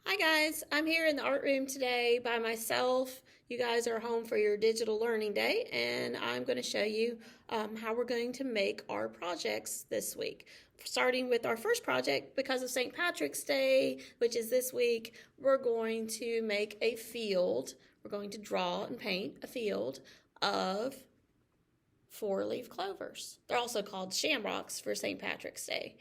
Hi guys, I'm here in the art room today by myself. You guys are home for your digital learning day, and I'm going to show you how we're going to make our projects this week. Starting with our first project, because of St. Patrick's Day, which is this week, we're going to make a field. We're going to draw and paint a field of four-leaf clovers. They're also called shamrocks for St. Patrick's Day.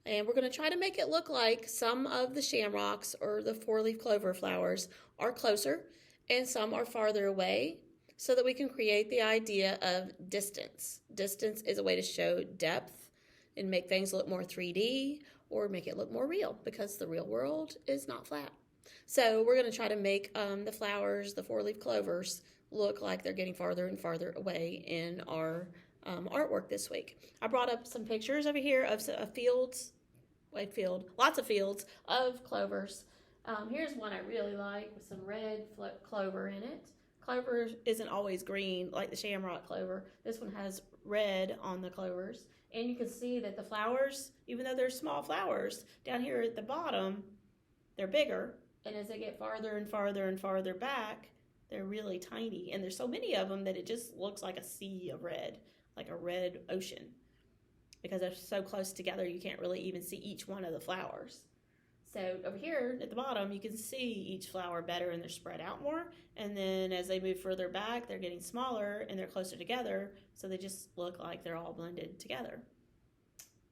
And we're going to try to make it look like some of the shamrocks or the four-leaf clover flowers are closer and some are farther away so that we can create the idea of distance. Distance is a way to show depth and make things look more 3D or make it look more real because the real world is not flat. So we're going to try to make the flowers, the four-leaf clovers, look like they're getting farther and farther away in our artwork this week. I brought up some pictures over here of lots of fields of clovers. Here's one I really like with some red clover in it. Clover isn't always green like the shamrock clover. This one has red on the clovers. And you can see that the flowers, even though they're small flowers, down here at the bottom, they're bigger. And as they get farther and farther and farther back, they're really tiny. And there's so many of them that it just looks like a sea of red, like a red ocean. Because they're so close together, you can't really even see each one of the flowers. So over here at the bottom, you can see each flower better and they're spread out more. And then as they move further back, they're getting smaller and they're closer together. So they just look like they're all blended together.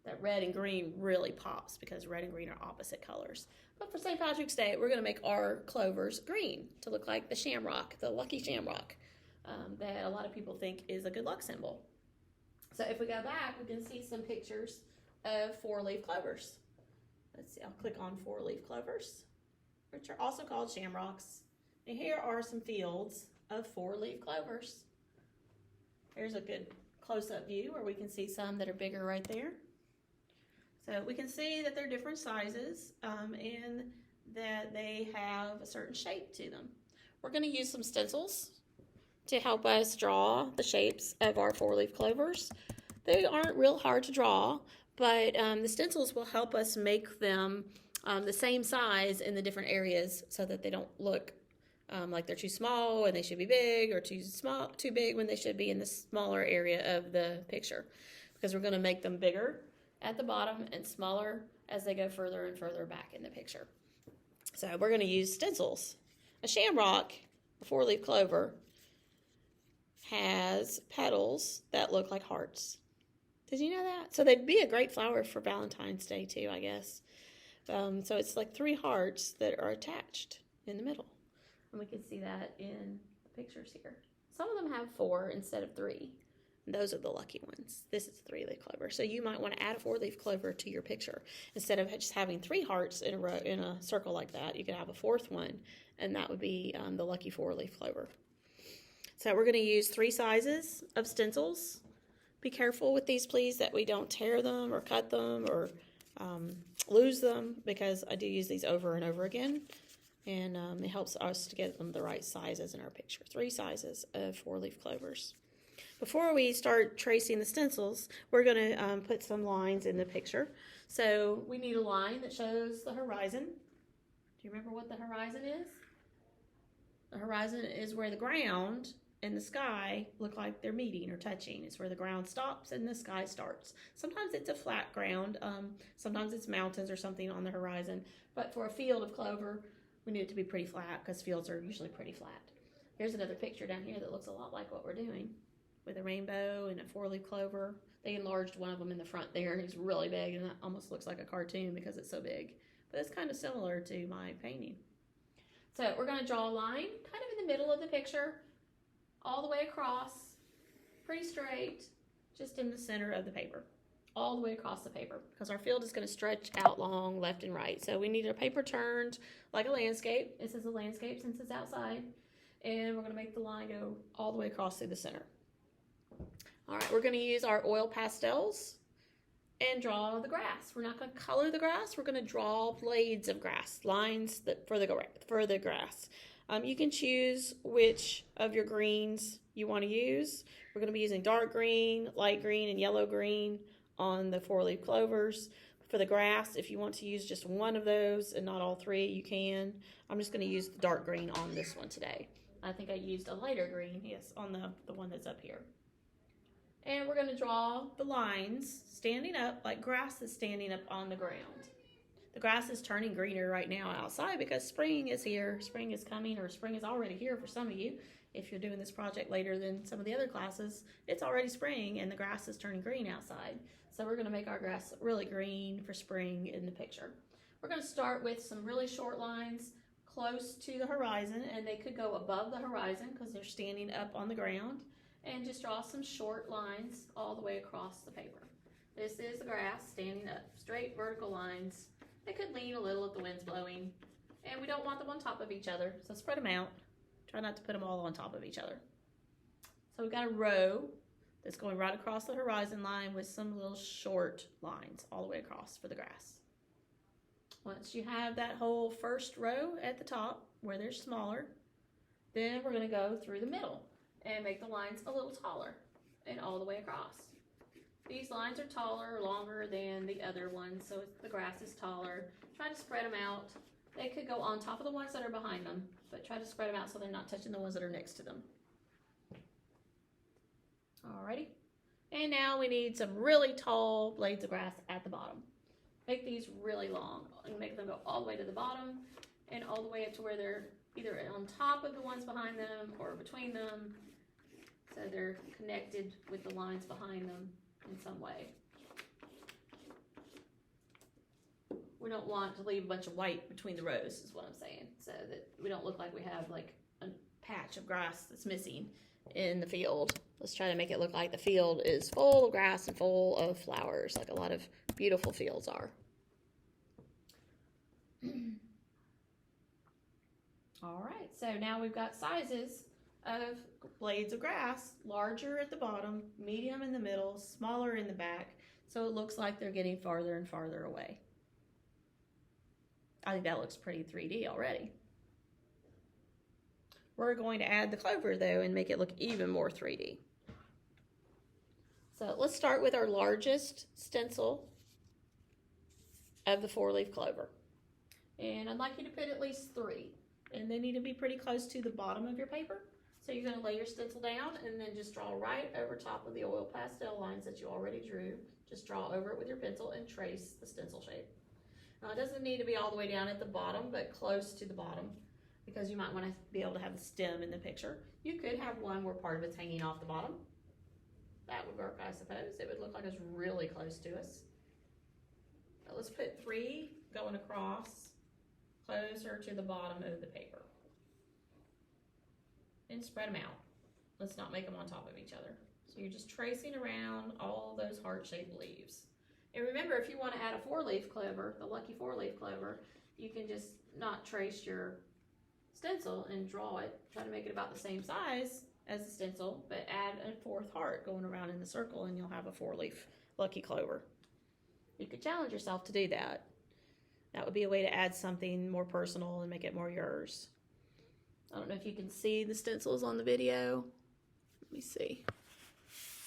That red and green really pops because red and green are opposite colors. But for St. Patrick's Day, we're going to make our clovers green to look like the shamrock, the lucky shamrock that a lot of people think is a good luck symbol. So if we go back, we can see some pictures of four-leaf clovers. Let's see, I'll click on four-leaf clovers, which are also called shamrocks. And here are some fields of four-leaf clovers. Here's a good close-up view where we can see some that are bigger right there. So we can see that they're different sizes and that they have a certain shape to them. We're going to use some stencils to help us draw the shapes of our four-leaf clovers. They aren't real hard to draw, but the stencils will help us make them the same size in the different areas so that they don't look like they're too small and they should be big, or too big when they should be in the smaller area of the picture. Because we're going to make them bigger at the bottom and smaller as they go further and further back in the picture. So we're going to use stencils. A shamrock, a four-leaf clover, has petals that look like hearts. Did you know that? So they'd be a great flower for Valentine's Day too, I guess. So it's like three hearts that are attached in the middle. And we can see that in the pictures here. Some of them have four instead of three. And those are the lucky ones. This is a three-leaf clover. So you might want to add a four-leaf clover to your picture. Instead of just having three hearts in a row, in a circle like that, you could have a fourth one, and that would be the lucky four-leaf clover. So we're going to use three sizes of stencils. Be careful with these, please, that we don't tear them or cut them or lose them, because I do use these over and over again. And it helps us to get them the right sizes in our picture. Three sizes of four-leaf clovers. Before we start tracing the stencils, we're going to put some lines in the picture. So we need a line that shows the horizon. Do you remember what the horizon is? The horizon is where the ground and the sky look like they're meeting or touching. It's where the ground stops and the sky starts. Sometimes it's a flat ground. Sometimes it's mountains or something on the horizon. But for a field of clover, we need it to be pretty flat because fields are usually pretty flat. Here's another picture down here that looks a lot like what we're doing, with a rainbow and a four-leaf clover. They enlarged one of them in the front there. He's really big, and that almost looks like a cartoon because it's so big. But it's kind of similar to my painting. So we're going to draw a line kind of in the middle of the picture, all the way across, pretty straight, just in the center of the paper, all the way across the paper, because our field is going to stretch out long left and right. So we need a paper turned like a landscape. This is a landscape since it's outside. And we're going to make the line go all the way across through the center. All right, we're going to use our oil pastels and draw the grass. We're not going to color the grass. We're going to draw blades of grass, lines that for the grass. You can choose which of your greens you want to use. We're going to be using dark green, light green, and yellow green on the four-leaf clovers. For the grass, if you want to use just one of those and not all three, you can. I'm just going to use the dark green on this one today. I think I used a lighter green, yes, on the one that's up here. And we're going to draw the lines standing up like grass is standing up on the ground. The grass is turning greener right now outside because spring is here. Spring is coming, or spring is already here for some of you. If you're doing this project later than some of the other classes, it's already spring and the grass is turning green outside. So we're going to make our grass really green for spring in the picture. We're going to start with some really short lines close to the horizon, and they could go above the horizon because they're standing up on the ground. And just draw some short lines all the way across the paper. This is the grass standing up, straight vertical lines. They could lean a little if the wind's blowing, and we don't want them on top of each other, so spread them out. Try not to put them all on top of each other. So we've got a row that's going right across the horizon line with some little short lines all the way across for the grass. Once you have that whole first row at the top where they're smaller, then we're going to go through the middle and make the lines a little taller and all the way across. These lines are taller or longer than the other ones, so the grass is taller. Try to spread them out. They could go on top of the ones that are behind them, but try to spread them out so they're not touching the ones that are next to them. Alrighty. And now we need some really tall blades of grass at the bottom. Make these really long and make them go all the way to the bottom and all the way up to where they're either on top of the ones behind them or between them, so they're connected with the lines behind them in some way. We don't want to leave a bunch of white between the rows, is what I'm saying, so that we don't look like we have like a patch of grass that's missing in the field. Let's try to make it look like the field is full of grass and full of flowers, like a lot of beautiful fields are. All right, so now we've got sizes of blades of grass, larger at the bottom, medium in the middle, smaller in the back, so it looks like they're getting farther and farther away. I think that looks pretty 3D already. We're going to add the clover though and make it look even more 3D. So let's start with our largest stencil of the 4-leaf clover. And I'd like you to put at least 3. And they need to be pretty close to the bottom of your paper. So you're going to lay your stencil down and then just draw right over top of the oil pastel lines that you already drew. Just draw over it with your pencil and trace the stencil shape. Now it doesn't need to be all the way down at the bottom, but close to the bottom, because you might want to be able to have the stem in the picture. You could have one where part of it's hanging off the bottom. That would work, I suppose. It would look like it's really close to us. Now let's put 3 going across closer to the bottom of the paper. And spread them out. Let's not make them on top of each other. So you're just tracing around all those heart-shaped leaves. And remember, if you want to add a 4-leaf clover, the lucky 4-leaf clover, you can just not trace your stencil and draw it. Try to make it about the same size as the stencil, but add a 4th heart going around in the circle and you'll have a 4-leaf lucky clover. You could challenge yourself to do that. That would be a way to add something more personal and make it more yours. I don't know if you can see the stencils on the video. Let me see.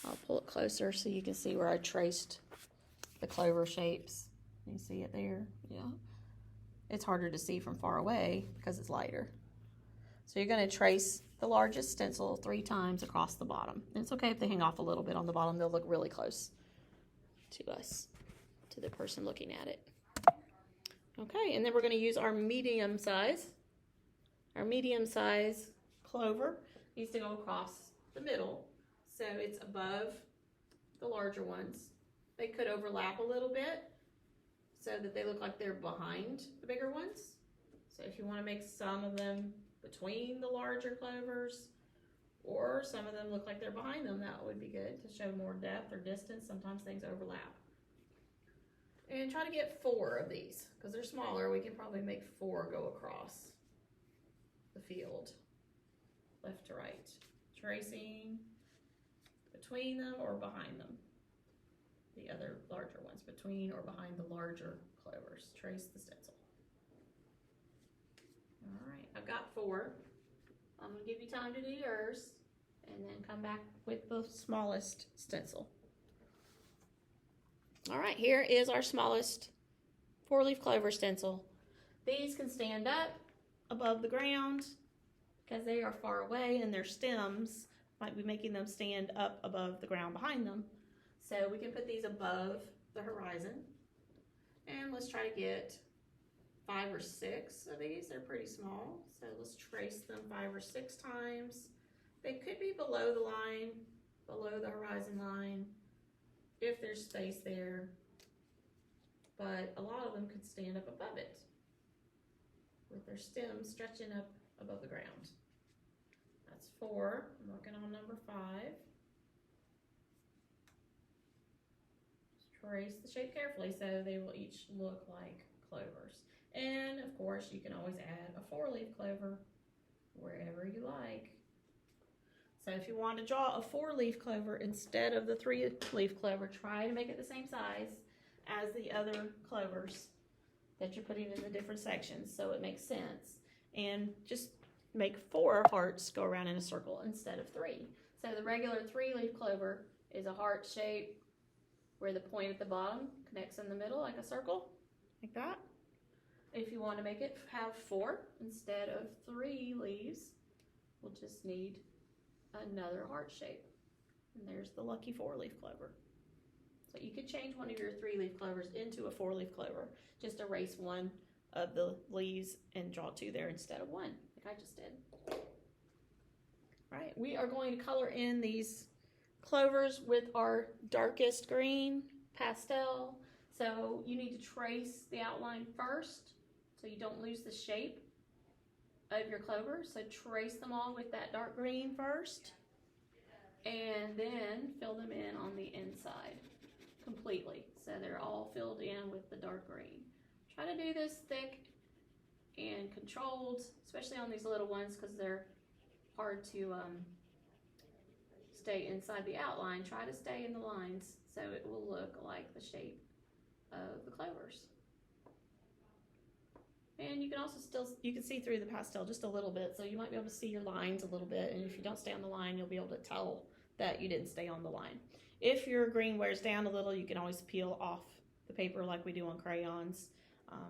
I'll pull it closer so you can see where I traced the clover shapes. You see it there? Yeah. It's harder to see from far away because it's lighter. So you're going to trace the largest stencil 3 times across the bottom. And it's okay if they hang off a little bit on the bottom. They'll look really close to us, to the person looking at it. Okay, and then we're going to use our medium size. Our medium size clover needs to go across the middle, so it's above the larger ones. They could overlap a little bit so that they look like they're behind the bigger ones. So if you want to make some of them between the larger clovers, or some of them look like they're behind them, that would be good to show more depth or distance. Sometimes things overlap. And try to get 4 of these, because they're smaller. We can probably make 4 go across the field, left to right. Tracing between them or behind them. The other larger ones, between or behind the larger clovers. Trace the stencil. All right, I've got 4. I'm going to give you time to do yours, and then come back with the smallest stencil. All right, here is our smallest 4-leaf clover stencil. These can stand up above the ground because they are far away and their stems might be making them stand up above the ground behind them. So we can put these above the horizon. And let's try to get 5 or 6 of these. They're pretty small. So let's trace them 5 or 6 times. They could be below the line, below the horizon line, if there's space there. But a lot of them could stand up above it with their stems stretching up above the ground. That's 4. I'm working on number 5. Just trace the shape carefully so they will each look like clovers. And of course you can always add a 4-leaf clover wherever you like. So if you want to draw a 4-leaf clover instead of the 3-leaf clover, try to make it the same size as the other clovers that you're putting in the different sections so it makes sense. And just make 4 hearts go around in a circle instead of 3. So the regular 3-leaf clover is a heart shape where the point at the bottom connects in the middle like a circle, like that. If you want to make it have 4 instead of 3 leaves, we'll just need another heart shape. And there's the lucky 4-leaf clover. So you could change one of your 3-leaf clovers into a 4-leaf clover. Just erase one of the leaves and draw 2 there instead of 1, like I just did. All right, we are going to color in these clovers with our darkest green pastel. So you need to trace the outline first so you don't lose the shape of your clovers. So trace them all with that dark green first and then fill them in on the inside completely. So they're all filled in with the dark green. Try to do this thick and controlled, especially on these little ones because they're hard to stay inside the outline. Try to stay in the lines so it will look like the shape of the clovers. And you can also you can see through the pastel just a little bit, so you might be able to see your lines a little bit, and if you don't stay on the line, you'll be able to tell that you didn't stay on the line. If your green wears down a little, you can always peel off the paper like we do on crayons,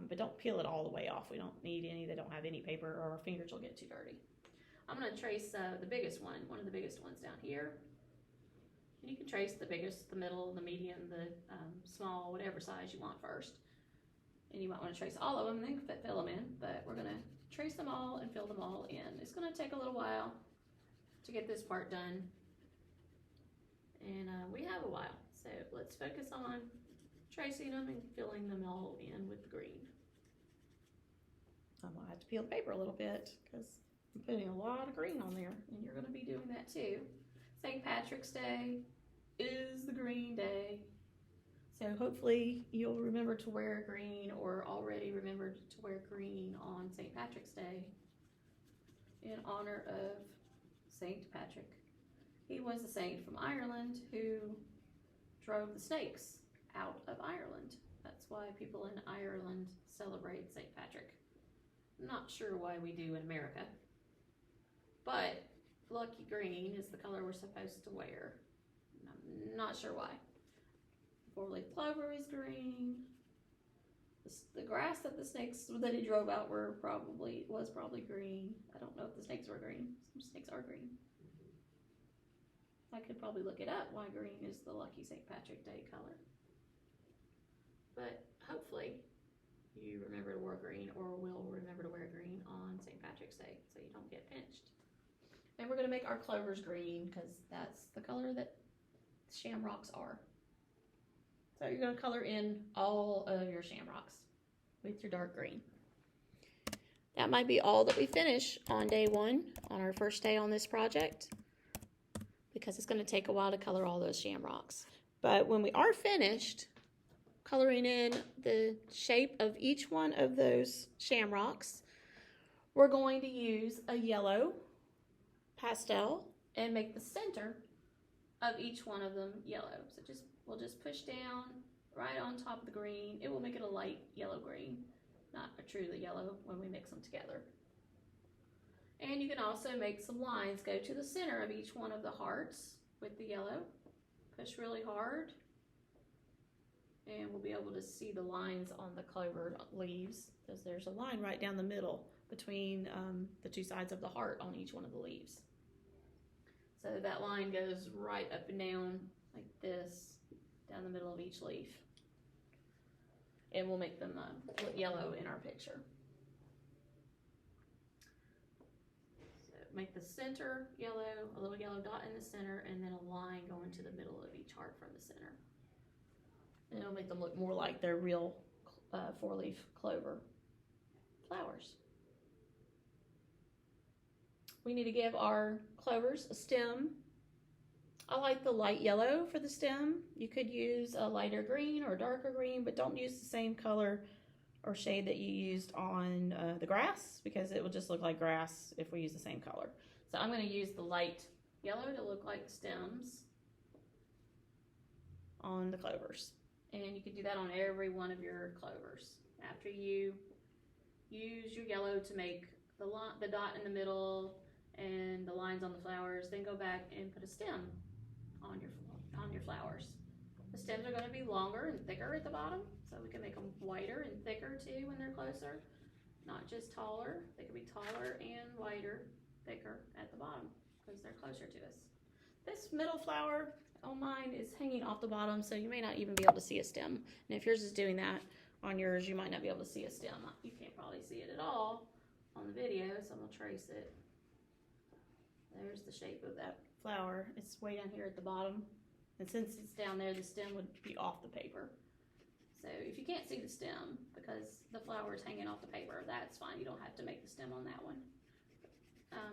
but don't peel it all the way off. We don't need any that don't have any paper, or our fingers will get too dirty. I'm going to trace the biggest one of the biggest ones down here. And you can trace the biggest, the middle, the medium, the small, whatever size you want first. And you might want to trace all of them and then fill them in, but we're going to trace them all and fill them all in. It's going to take a little while to get this part done. And we have a while, so let's focus on tracing them and filling them all in with the green. I'm going to have to peel the paper a little bit because I'm putting a lot of green on there, and you're going to be doing that too. St. Patrick's Day is the green day. So hopefully you'll remember to wear green or already remembered to wear green on St. Patrick's Day in honor of St. Patrick. He was a saint from Ireland who drove the snakes out of Ireland. That's why people in Ireland celebrate St. Patrick. I'm not sure why we do in America, but lucky green is the color we're supposed to wear. I'm not sure why. 4-leaf clover is green. The grass that the snakes that he drove out was probably green. I don't know if the snakes were green. Some snakes are green. I could probably look it up why green is the lucky St. Patrick Day color. But hopefully you remember to wear green or will remember to wear green on St. Patrick's Day so you don't get pinched. And we're going to make our clovers green because that's the color that shamrocks are. So you're going to color in all of your shamrocks with your dark green. That might be all that we finish on day 1, on our first day on this project, because it's going to take a while to color all those shamrocks. But when we are finished coloring in the shape of each one of those shamrocks, we're going to use a yellow pastel and make the center of each one of them yellow. So we'll just push down right on top of the green. It will make it a light yellow green, not a truly yellow when we mix them together. And you can also make some lines go to the center of each one of the hearts with the yellow. Push really hard and we'll be able to see the lines on the clover leaves, because there's a line right down the middle between the two sides of the heart on each one of the leaves. So that line goes right up and down like this, down the middle of each leaf. And we'll make them look yellow in our picture. So make the center yellow, a little yellow dot in the center, and then a line going to the middle of each heart from the center. And it'll make them look more like their real four-leaf clover flowers. We need to give our clovers a stem. I like the light yellow for the stem. You could use a lighter green or a darker green, but don't use the same color or shade that you used on the grass, because it will just look like grass if we use the same color. So I'm going to use the light yellow to look like stems on the clovers. And you can do that on every one of your clovers. After you use your yellow to make the dot in the middle and the lines on the flowers, then go back and put a stem on your flowers. The stems are going to be longer and thicker at the bottom, so we can make them whiter and thicker too when they're closer. Not just taller, they can be taller and whiter, thicker at the bottom because they're closer to us. This middle flower on mine is hanging off the bottom, so you may not even be able to see a stem. And if yours is doing that on yours, you might not be able to see a stem. You can't probably see it at all on the video, so I'm going to trace it. There's the shape of that flower. It's way down here at the bottom. And since it's down there, the stem would be off the paper. So if you can't see the stem because the flower is hanging off the paper, that's fine. You don't have to make the stem on that one.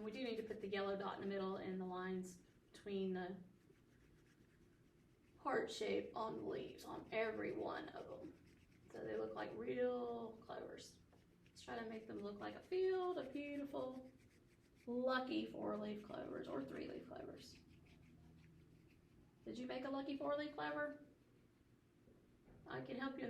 We do need to put the yellow dot in the middle and the lines between the heart shape on the leaves on every one of them. So they look like real clovers. Let's try to make them look like a field of beautiful, lucky four-leaf clovers or three-leaf clovers. Did you make a lucky four-leaf clover? I can help you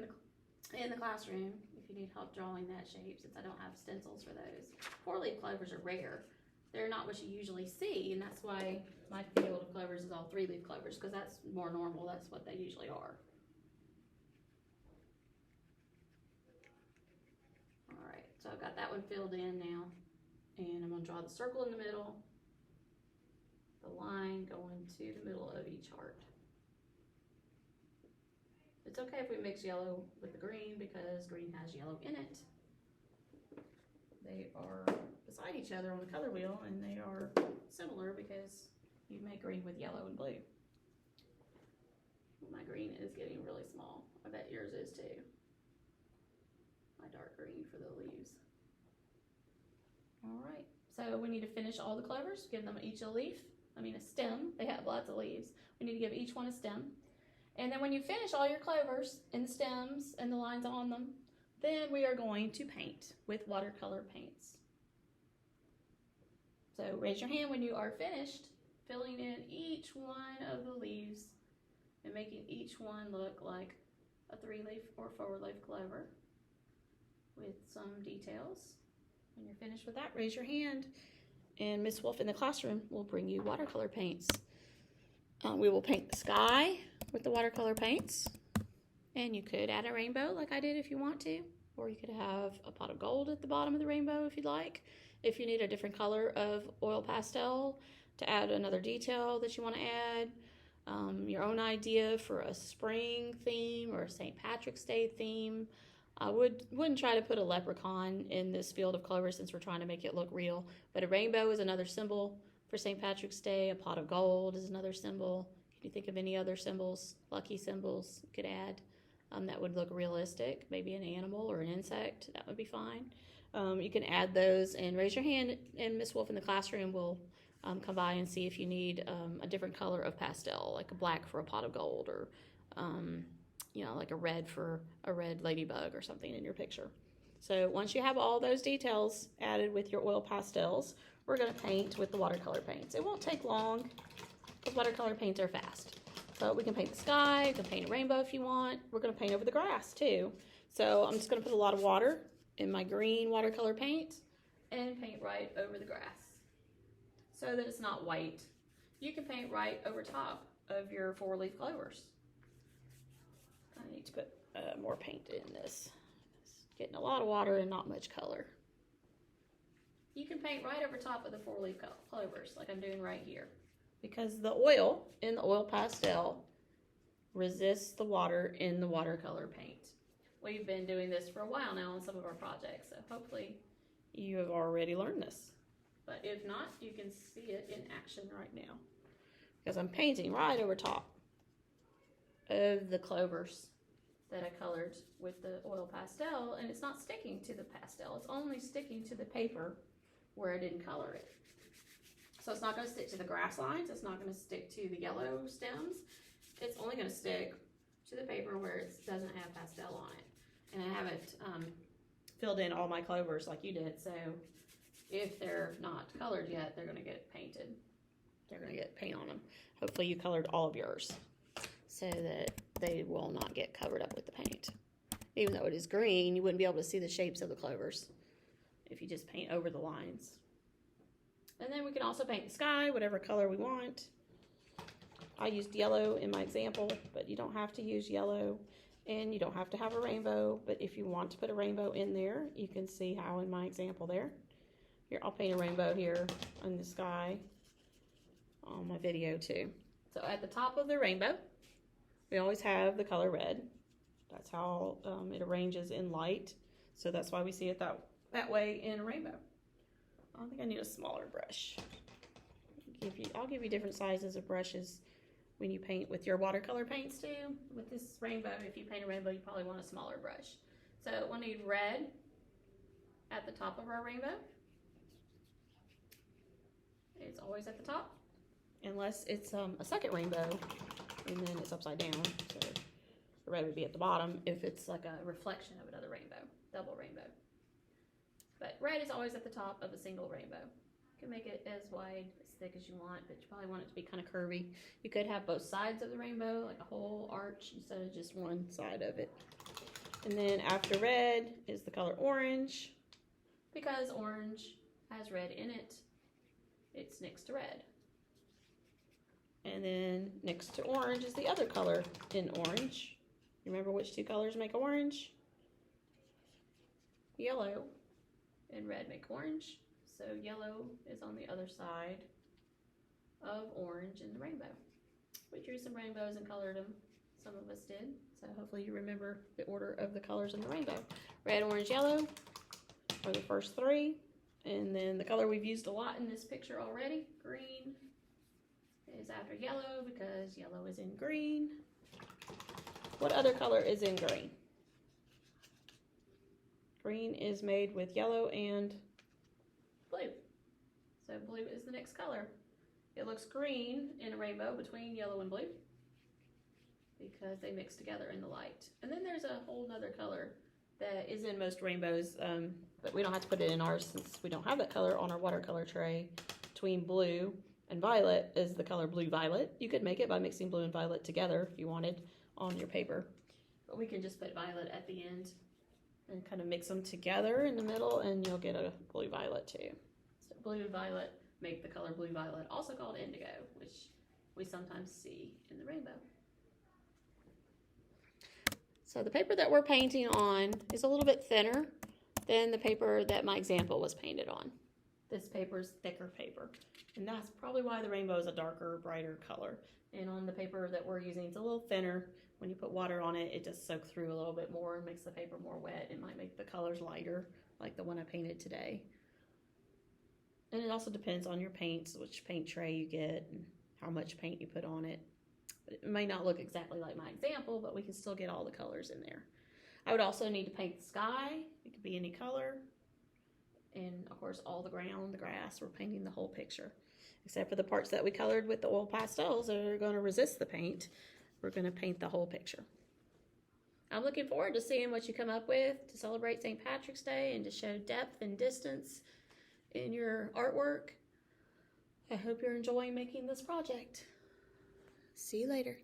in the classroom if you need help drawing that shape, since I don't have stencils for those. Four-leaf clovers are rare. They're not what you usually see, and that's why my field of clovers is all three-leaf clovers, because that's more normal. That's what they usually are. All right, so I've got that one filled in now, and I'm going to draw the circle in the middle, the line going to the middle of each heart. It's okay if we mix yellow with the green, because green has yellow in it. They are beside each other on the color wheel, and they are similar because you make green with yellow and blue. My green is getting really small. I bet yours is too. My dark green for the leaves. All right, so we need to finish all the clovers, give them each a leaf. A stem. They have lots of leaves. We need to give each one a stem. And then when you finish all your clovers and the stems and the lines on them, then we are going to paint with watercolor paints. So raise your hand when you are finished filling in each one of the leaves and making each one look like a three-leaf or four-leaf clover with some details. When you're finished with that, raise your hand, and Miss Wolf in the classroom will bring you watercolor paints. We will paint the sky with the watercolor paints, and you could add a rainbow like I did if you want to, or you could have a pot of gold at the bottom of the rainbow if you'd like. If you need a different color of oil pastel to add another detail that you want to add, your own idea for a spring theme or a St. Patrick's Day theme. I wouldn't try to put a leprechaun in this field of clover since we're trying to make it look real, but a rainbow is another symbol for St. Patrick's Day. A pot of gold is another symbol. Can you think of any other symbols, lucky symbols you could add that would look realistic? Maybe an animal or an insect, that would be fine. You can add those and raise your hand, and Miss Wolf in the classroom will come by and see if you need a different color of pastel, like a black for a pot of gold, or like a red for a red ladybug or something in your picture. So once you have all those details added with your oil pastels, we're going to paint with the watercolor paints. It won't take long because watercolor paints are fast. So we can paint the sky, you can paint a rainbow if you want. We're going to paint over the grass too. So I'm just going to put a lot of water in my green watercolor paint and paint right over the grass so that it's not white. You can paint right over top of your four-leaf clovers. I need to put more paint in this. It's getting a lot of water and not much color. You can paint right over top of the 4-leaf clovers like I'm doing right here, because the oil in the oil pastel resists the water in the watercolor paint. We've been doing this for a while now on some of our projects, so hopefully you have already learned this. But if not, you can see it in action right now, because I'm painting right over top of the clovers that I colored with the oil pastel, and it's not sticking to the pastel. It's only sticking to the paper where I didn't color it. So it's not going to stick to the grass lines. It's not going to stick to the yellow stems. It's only going to stick to the paper where it doesn't have pastel on it. And I haven't filled in all my clovers like you did, so if they're not colored yet, they're going to get painted. They're going to get paint on them. Hopefully you colored all of yours so that they will not get covered up with the paint. Even though it is green, you wouldn't be able to see the shapes of the clovers if you just paint over the lines. And then we can also paint the sky, whatever color we want. I used yellow in my example, but you don't have to use yellow, and you don't have to have a rainbow. But if you want to put a rainbow in there, you can see how in my example there. Here, I'll paint a rainbow here on the sky on my video too. So at the top of the rainbow, we always have the color red. That's how it arranges in light. So that's why we see it that way in a rainbow. I think I need a smaller brush. I'll give you different sizes of brushes when you paint with your watercolor paints too. With this rainbow, if you paint a rainbow, you probably want a smaller brush. So we'll need red at the top of our rainbow. It's always at the top, unless it's a second rainbow and then it's upside down. So the red would be at the bottom if it's like a reflection of another rainbow, double rainbow. But red is always at the top of a single rainbow. You can make it as wide, as thick as you want, but you probably want it to be kind of curvy. You could have both sides of the rainbow, like a whole arch, instead of just one side of it. And then after red is the color orange, because orange has red in it. It's next to red. And then next to orange is the other color in orange. Remember which two colors make orange? Yellow and red make orange. So yellow is on the other side of orange in the rainbow. We drew some rainbows and colored them. Some of us did. So hopefully you remember the order of the colors in the rainbow. Red, orange, yellow are the first three. And then the color we've used a lot in this picture already, green, is after yellow because yellow is in green. What other color is in green? Green is made with yellow and blue. So blue is the next color. It looks green in a rainbow between yellow and blue because they mix together in the light. And then there's a whole nother color that is in most rainbows, but we don't have to put it in ours since we don't have that color on our watercolor tray. Between blue and violet is the color blue-violet. You could make it by mixing blue and violet together if you wanted on your paper. But we can just put violet at the end and kind of mix them together in the middle, and you'll get a blue-violet too. So blue and violet make the color blue-violet, also called indigo, which we sometimes see in the rainbow. So the paper that we're painting on is a little bit thinner than the paper that my example was painted on. This paper is thicker paper, and that's probably why the rainbow is a darker, brighter color. And on the paper that we're using, it's a little thinner. When you put water on it, it just soaks through a little bit more and makes the paper more wet. It might make the colors lighter, like the one I painted today. And it also depends on your paints, which paint tray you get, and how much paint you put on it. It may not look exactly like my example, but we can still get all the colors in there. I would also need to paint the sky. It could be any color. And of course, all the ground, the grass, we're painting the whole picture. Except for the parts that we colored with the oil pastels that are going to resist the paint. We're going to paint the whole picture. I'm looking forward to seeing what you come up with to celebrate St. Patrick's Day and to show depth and distance in your artwork. I hope you're enjoying making this project. See you later.